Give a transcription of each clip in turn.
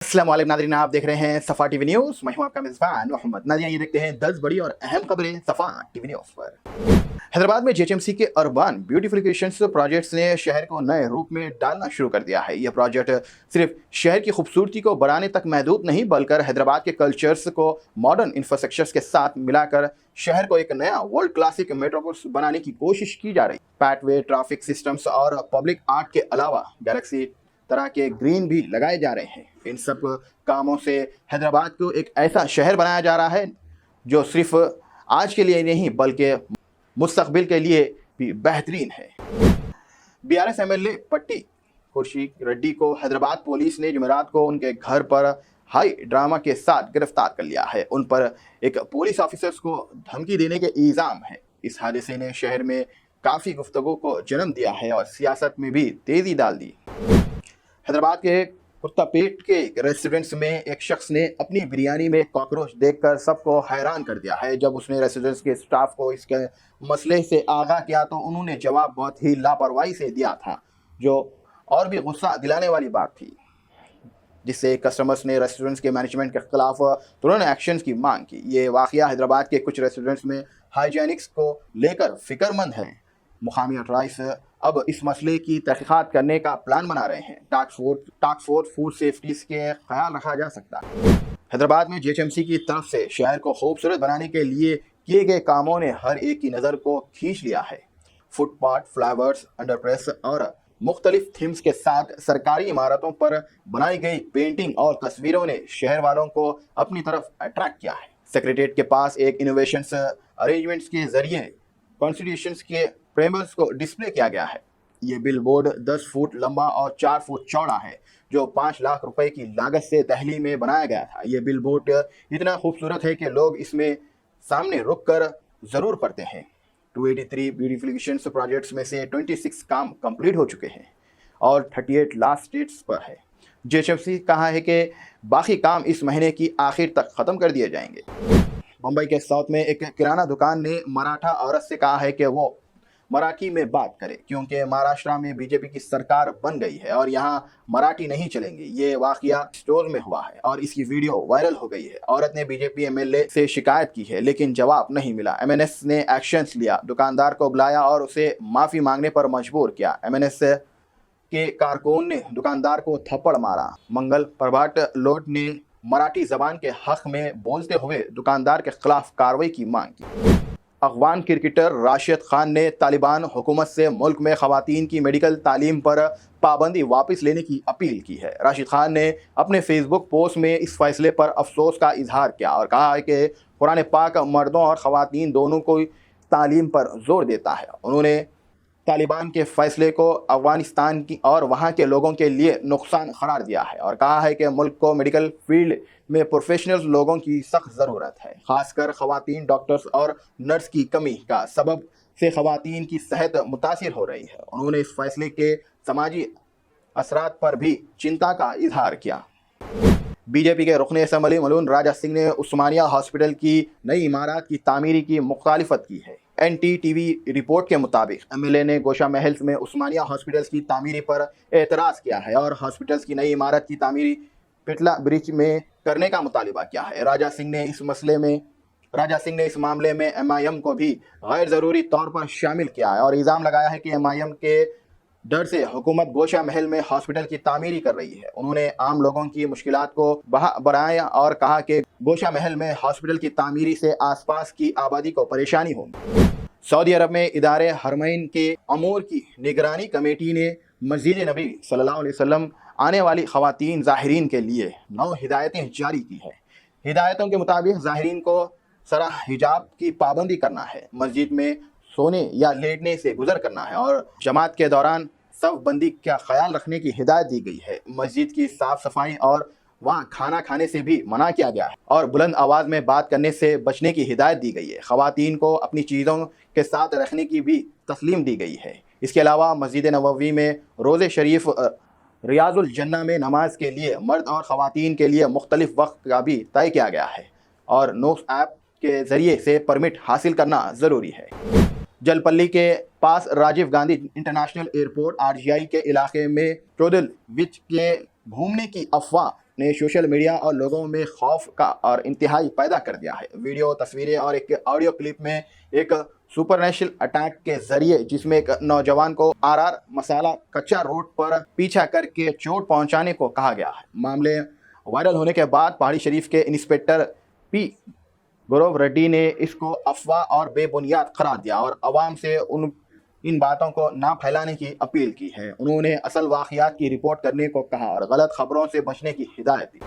अस्सलाम वालेकुम नाज़रीन, आप देख रहे हैं सफ़ा टीवी न्यूज़। मैं हूं आपका मेज़बान मोहम्मद। नाज़रीन, ये देखते हैं 10 बड़ी और अहम खबरें सफ़ा टीवी न्यूज़ पर। हैदराबाद में जेएचएमसी के अर्बन ब्यूटिफिकेशन प्रोजेक्ट्स ने शहर को नए रूप में डालना शुरू कर दिया है। यह प्रोजेक्ट सिर्फ शहर की खूबसूरती को बढ़ाने तक महदूद नहीं, बल्कि हैदराबाद के कल्चर्स को मॉडर्न इंफ्रास्ट्रक्चर्स के साथ मिलाकर शहर को एक नया वर्ल्ड क्लासिक मेट्रोपोलिस बनाने की कोशिश की जा रही है। पैथवे, ट्रैफिक सिस्टम्स और पब्लिक आर्ट के अलावा गैलेक्सी तरह के ग्रीन भी लगाए जा रहे हैं। इन सब कामों से हैदराबाद को एक ऐसा शहर बनाया जा रहा है जो सिर्फ आज के लिए नहीं बल्कि मुस्तकबिल के लिए भी बेहतरीन है। बीआरएस एमएलए पट्टी खुर्शीद रेड्डी को हैदराबाद पुलिस ने जुमेरात को उनके घर पर हाई ड्रामा के साथ गिरफ्तार कर लिया है। उन पर एक पुलिस ऑफिसर्स को धमकी देने के इल्ज़ाम है। इस हादसे ने शहर में काफ़ी गुफ्तगू को जन्म दिया है और सियासत में भी तेज़ी डाल दी। हैदराबाद के कुत्तापेट के रेस्टोरेंट्स में एक शख्स ने अपनी बिरयानी में कॉकरोच देखकर सबको हैरान कर दिया है। जब उसने रेस्टोरेंट्स के स्टाफ को इसके मसले से आगाह किया तो उन्होंने जवाब बहुत ही लापरवाही से दिया था, जो और भी गुस्सा दिलाने वाली बात थी, जिससे कस्टमर्स ने रेस्टोरेंट्स के मैनेजमेंट के खिलाफ तुरंत एक्शन की मांग की। ये वाक़या हैदराबाद के कुछ रेस्टोरेंट्स में हाइजीनिक्स को लेकर फिक्रमंद है। मुकामी अथॉरिटीज अब इस मसले की तहकीकात करने का प्लान बना रहे हैं। टास्क फोर्स फूड सेफ्टी के ख्याल रखा जा सकता है। हैदराबाद में जेएचएमसी की तरफ से शहर को खूबसूरत बनाने के लिए किए गए कामों ने हर एक की नज़र को खींच लिया है। फुटपाथ, फ्लावर्स, अंडरप्रेस और मुख्तलिफ थीम्स के साथ सरकारी इमारतों पर बनाई गई पेंटिंग और तस्वीरों ने शहर वालों को अपनी तरफ अट्रैक्ट किया है। सेक्रेटेरिएट के पास एक इनोवेशंस अरेंजमेंट्स के जरिए कॉन्स्टिट्यूशंस के फ्रेमवर्क को डिस्प्ले किया गया है। ये बिलबोर्ड 10 फुट लंबा और 4 फुट चौड़ा है, जो 5 लाख रुपए की लागत से दिल्ली में बनाया गया था। ये बिलबोर्ड इतना खूबसूरत है कि लोग इसमें सामने रुक कर ज़रूर पढ़ते हैं। 283 ब्यूटिफिकेशन प्रोजेक्ट्स में से 26 काम कंप्लीट हो चुके हैं और 38 लास्ट स्टेज पर है। जेएचएमसी कहा है कि बाकी काम इस महीने की आखिर तक ख़त्म कर दिए जाएंगे। मुंबई के साउथ में एक किराना दुकान ने मराठा औरत से कहा है कि वो मराठी में बात करे, क्योंकि महाराष्ट्र में बीजेपी की सरकार बन गई है और यहाँ मराठी नहीं चलेंगे। ये वाकया स्टोर में हुआ है और इसकी वीडियो वायरल हो गई है। औरत ने बीजेपी एमएलए से शिकायत की है, लेकिन जवाब नहीं मिला। एमएनएस ने एक्शन लिया, दुकानदार को बुलाया और उसे माफ़ी मांगने पर मजबूर किया। एमएनएस के कारकुन ने दुकानदार को थप्पड़ मारा। मंगल प्रभात लोट ने मराठी जबान के हक में बोलते हुए दुकानदार के खिलाफ कार्रवाई की मांग की। अफगान क्रिकेटर राशिद खान ने तालिबान हुकूमत से मुल्क में ख़वातीन की मेडिकल तालीम पर पाबंदी वापस लेने की अपील की है। राशिद खान ने अपने फेसबुक पोस्ट में इस फैसले पर अफसोस का इजहार किया और कहा है कि कुरान पाक मर्दों और ख़वातीन दोनों को तालीम पर जोर देता है। उन्होंने तालिबान के फैसले को अफगानिस्तान की और वहाँ के लोगों के लिए नुकसान करार दिया है और कहा है कि मुल्क को मेडिकल फील्ड में प्रोफेशनल लोगों की सख्त ज़रूरत है। खासकर ख़वातीन डॉक्टर्स और नर्स की कमी का सबब से ख़वातीन की सेहत मुतासिर हो रही है। उन्होंने इस फैसले के समाजी असरात पर भी चिंता का इजहार किया। बीजेपी के रुकन असम्बली मलून राजा सिंह ने उस्मानिया हॉस्पिटल की नई इमारत की तामीरी की मुखालिफत की है। एनटीटीवी रिपोर्ट के मुताबिक एमएलए ने गोशा महल्स में उस्मानिया हॉस्पिटल्स की तामीरी पर एतराज़ किया है और हॉस्पिटल्स की नई इमारत की तामीरी पिटला ब्रिज में करने का मुतालिबा किया है। राजा सिंह ने इस मामले में एमआईएम को भी गैर ज़रूरी तौर पर शामिल किया है और इल्ज़ाम लगाया है कि एमआईएम के डर से हुकूमत गोशा महल में हॉस्पिटल की तामीरी कर रही है। उन्होंने आम लोगों की मुश्किलात को बढ़ाया और कहा कि गोशा महल में हॉस्पिटल की तामीरी से आसपास की आबादी को परेशानी होगी। सऊदी अरब में इदारे हरमैन के अमूर की निगरानी कमेटी ने मस्जिद नबी सल्लल्लाहु अलैहि वसल्लम आने वाली ख़वातीन ज़ाहिरीन के लिए 9 हिदायतें जारी की है। हिदायतों के मुताबिक ज़ाहिरीन को सरा हिजाब की पाबंदी करना है, मस्जिद में सोने या लेटने से गुजर करना है और जमात के दौरान सफ बंदी का ख्याल रखने की हिदायत दी गई है। मस्जिद की साफ़ सफाई और वहाँ खाना खाने से भी मना किया गया है और बुलंद आवाज़ में बात करने से बचने की हिदायत दी गई है। ख़वातीन को अपनी चीज़ों के साथ रखने की भी तस्लीम दी गई है। इसके अलावा मस्जिद नबवी में रोज़े शरीफ रियाजुल जन्ना में नमाज के लिए मर्द और ख़वातीन के लिए मुख्तलिफ वक्त का भी तय किया गया है और नोक्स ऐप के ज़रिए से परमिट हासिल करना ज़रूरी है। जलपल्ली के पास Rajiv Gandhi international airport RGI के इलाके में ट्रोडल विच के घूमने की अफवाह نے سوشل میڈیا اور لوگوں میں خوف کا اور انتہائی پیدا کر دیا ہے۔ ویڈیو، تصویریں اور ایک آڈیو کلپ میں ایک سپر نیشنل اٹیک کے ذریعے جس میں ایک نوجوان کو RR مسالہ کچا روڈ پر پیچھا کر کے چوٹ پہنچانے کو کہا گیا ہے۔ معاملے وائرل ہونے کے بعد پہاڑی شریف کے انسپکٹر پی گورو ریڈی نے اس کو افواہ اور بے بنیاد قرار دیا اور عوام سے ان باتوں کو نہ پھیلانے کی اپیل کی ہے۔ انہوں نے اصل واقعات کی رپورٹ کرنے کو کہا اور غلط خبروں سے بچنے کی ہدایت دی۔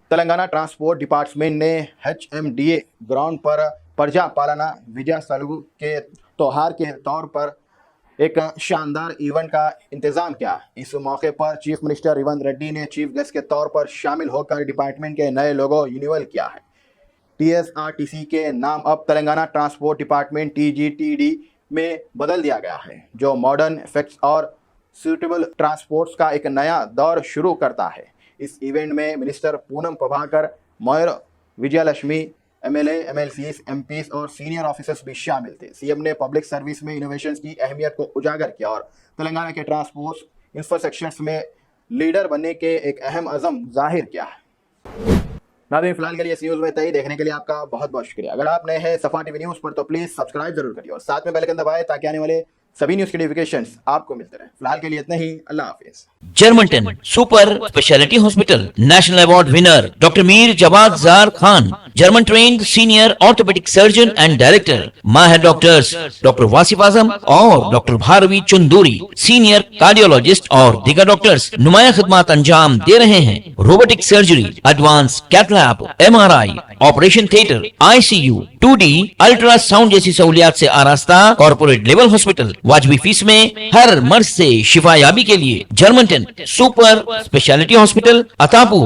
تلنگانہ ٹرانسپورٹ ڈپارٹمنٹ نے HMDA گراؤنڈ پر پرجا پالنا وجے سیلگو کے تہوار کے طور پر ایک شاندار ایونٹ کا انتظام کیا۔ اس موقع پر چیف منسٹر ریونت ریڈی نے چیف گیسٹ کے طور پر شامل ہو کر ڈپارٹمنٹ کے نئے لوگو یونیول کیا ہے۔ TSRTC کے نام اب تلنگانہ ٹرانسپورٹ ڈپارٹمنٹ TGTD میں بدل دیا گیا ہے، جو ماڈرن ایفیکٹس اور سوٹیبل ٹرانسپورٹس کا ایک نیا دور شروع کرتا ہے۔ اس ایونٹ میں منسٹر پونم پربھاکر، میئر وجے لکشمی، MLA، MLCs، MPs اور سینئر آفیسرز بھی شامل تھے۔ CM نے پبلک سروس میں انوویشنز کی اہمیت کو اجاگر کیا اور تلنگانہ کے ٹرانسپورٹ انفراسٹرکچرز میں لیڈر بننے کے ایک اہم عزم ظاہر کیا ہے۔ ناظرین، فی الحال کے لیے اس نیوز میں اتنا ہی۔ دیکھنے کے لیے آپ کا بہت بہت شکریہ۔ اگر آپ نئے ہیں صفا ٹی وی نیوز پر تو پلیز سبسکرائب ضرور کریے اور ساتھ میں بیل آئیکن دبائیں تاکہ آنے والے سبھی نیوز کی نوٹیفیکیشنز آپ کو ملتے رہیں۔ فی الحال کے لیے اتنا ہی، اللہ حافظ۔ جرمنٹن super specialty hospital, national award winner doctor Mir Jawad Zar Khan, German trained senior orthopedic surgeon and director, ماہر ڈاکٹرز ڈاکٹر واصف اعظم اور doctor Bharavi Chanduri, senior cardiologist اور دیگر ڈاکٹرز نمایاں خدمات انجام دے رہے ہیں۔ Robotic surgery, advance cath lab, MRI، operation theatre, ICU، 2D ultrasound جیسی سہولیات سے آراستہ کارپوریٹ لیول ہاسپٹل، واجبی فیس میں ہر مرض سے شفا یابی کے لیے جرمنٹن سپر اسپیشلٹی ہاسپٹل، عطاپور۔